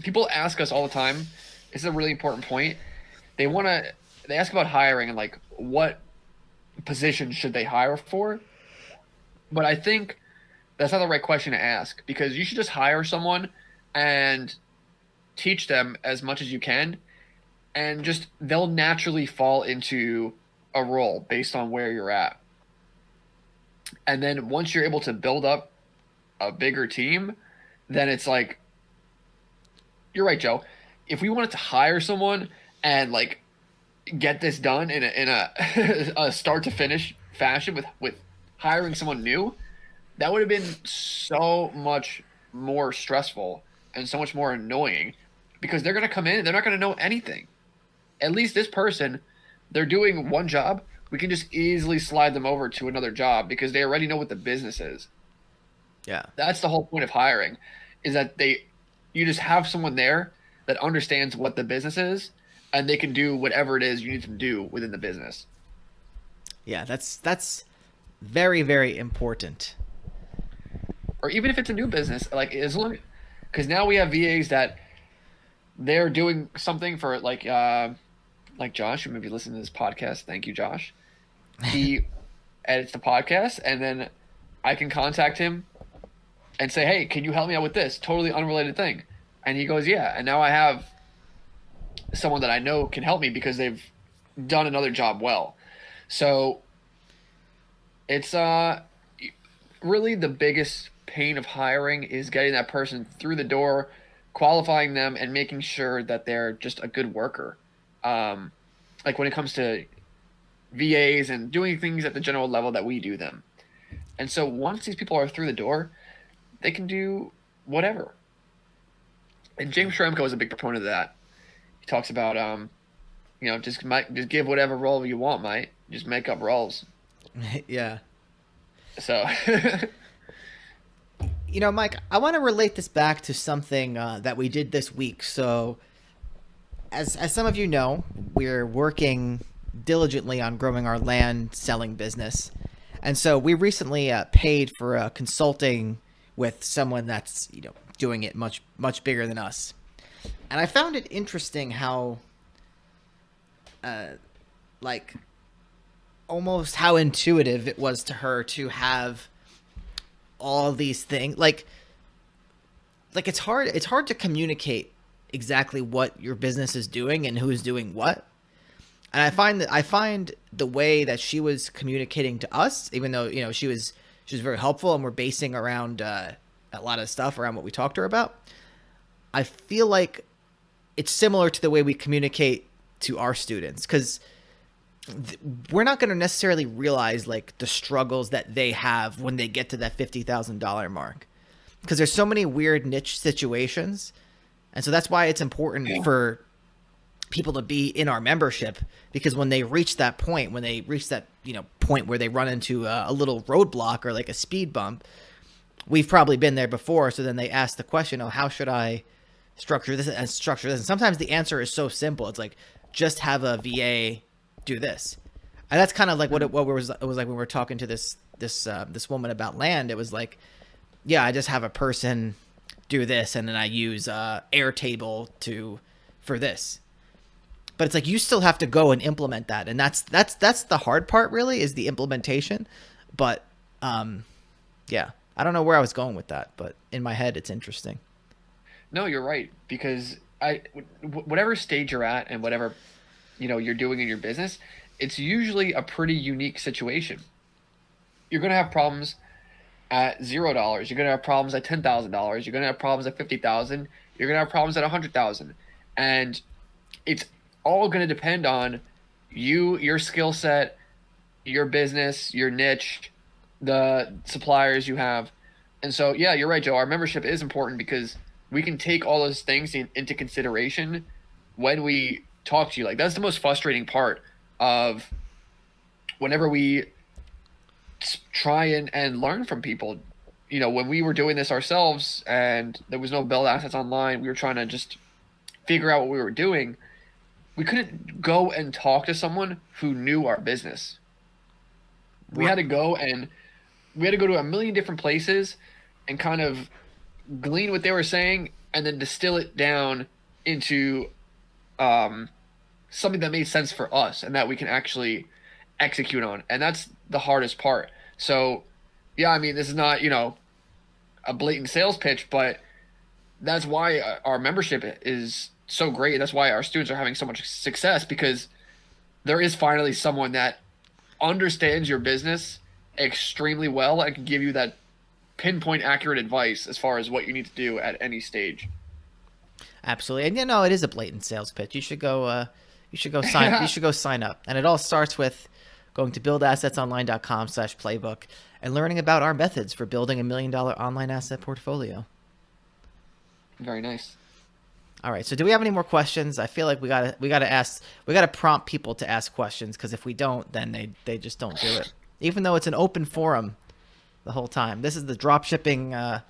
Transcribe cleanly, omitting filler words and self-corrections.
people ask us all the time. This is a really important point. They ask about hiring and like what position should they hire for. But I think that's not the right question to ask, because you should just hire someone and teach them as much as you can, and just they'll naturally fall into a role based on where you're at. And then once you're able to build up a bigger team, then it's like, you're right, Joe. If we wanted to hire someone and like get this done in a a start to finish fashion with hiring someone new, that would have been so much more stressful and so much more annoying, because they're going to come in and they're not going to know anything. At least this person, they're doing one job. We can just easily slide them over to another job because they already know what the business is. Yeah. That's the whole point of hiring, is that you just have someone there that understands what the business is, and they can do whatever it is you need them to do within the business. Yeah, that's very, very important. Or even if it's a new business, like as long, because now we have VAs that they're doing something for like Josh, who maybe listen to this podcast. Thank you, Josh. He edits the podcast, and then I can contact him and say, "Hey, can you help me out with this totally unrelated thing?" And he goes, "Yeah." And now I have someone that I know can help me because they've done another job well. So it's really the biggest pain of hiring is getting that person through the door, qualifying them, and making sure that they're just a good worker. Like when it comes to VAs and doing things at the general level that we do them. And so once these people are through the door, they can do whatever. And James Schramko is a big proponent of that. He talks about, just give whatever role you want, mate. Just make up roles. Yeah. So, Mike, I want to relate this back to something that we did this week. So, as some of you know, we're working diligently on growing our land selling business. And so we recently paid for consulting with someone that's, doing it much, much bigger than us. And I found it interesting how, almost how intuitive it was to her to have all these things. Like it's hard to communicate exactly what your business is doing and who's doing what. And I find the way that she was communicating to us, even though, she was very helpful and we're basing around a lot of stuff around what we talked to her about. I feel like it's similar to the way we communicate to our students, because we're not going to necessarily realize like the struggles that they have when they get to that $50,000 mark, because there's so many weird niche situations. And so that's why it's important for people to be in our membership, because when they reach that point, point where they run into a little roadblock or like a speed bump, we've probably been there before. So then they ask the question, oh, how should I structure this and structure this? And sometimes the answer is so simple. It's like, just have a VA do this. And that's kind of like it was like when we were talking to this woman about land. It was like, yeah, I just have a person do this, and then I use Airtable for this. But it's like, you still have to go and implement that. And that's the hard part, really, is the implementation. But yeah, I don't know where I was going with that, but in my head, it's interesting. No, you're right, because whatever stage you're at and whatever you're doing in your business, it's usually a pretty unique situation. You're going to have problems at $0. You're going to have problems at $10,000. You're going to have problems at $50,000. You're going to have problems at $100,000. And it's all going to depend on you, your skill set, your business, your niche, the suppliers you have. And so, yeah, you're right, Joe. Our membership is important because we can take all those things into consideration when we talk to you. Like, that's the most frustrating part of whenever we try and learn from people. When we were doing this ourselves and there was no build assets online, we were trying to just figure out what we were doing. We couldn't go and talk to someone who knew our business. We had to go to a million different places and kind of glean what they were saying and then distill it down into something that made sense for us and that we can actually execute on. And that's the hardest part. So, yeah, I mean, this is not, a blatant sales pitch, but that's why our membership is so great. That's why our students are having so much success, because there is finally someone that understands your business extremely well and can give you that pinpoint accurate advice as far as what you need to do at any stage. Absolutely. And it is a blatant sales pitch. You should go sign up. And it all starts with going to buildassetsonline.com/playbook and learning about our methods for building $1 million online asset portfolio. Very nice. All right. So do we have any more questions? I feel like we gotta prompt people to ask questions, because if we don't, then they just don't do it. Even though it's an open forum the whole time. This is the dropshipping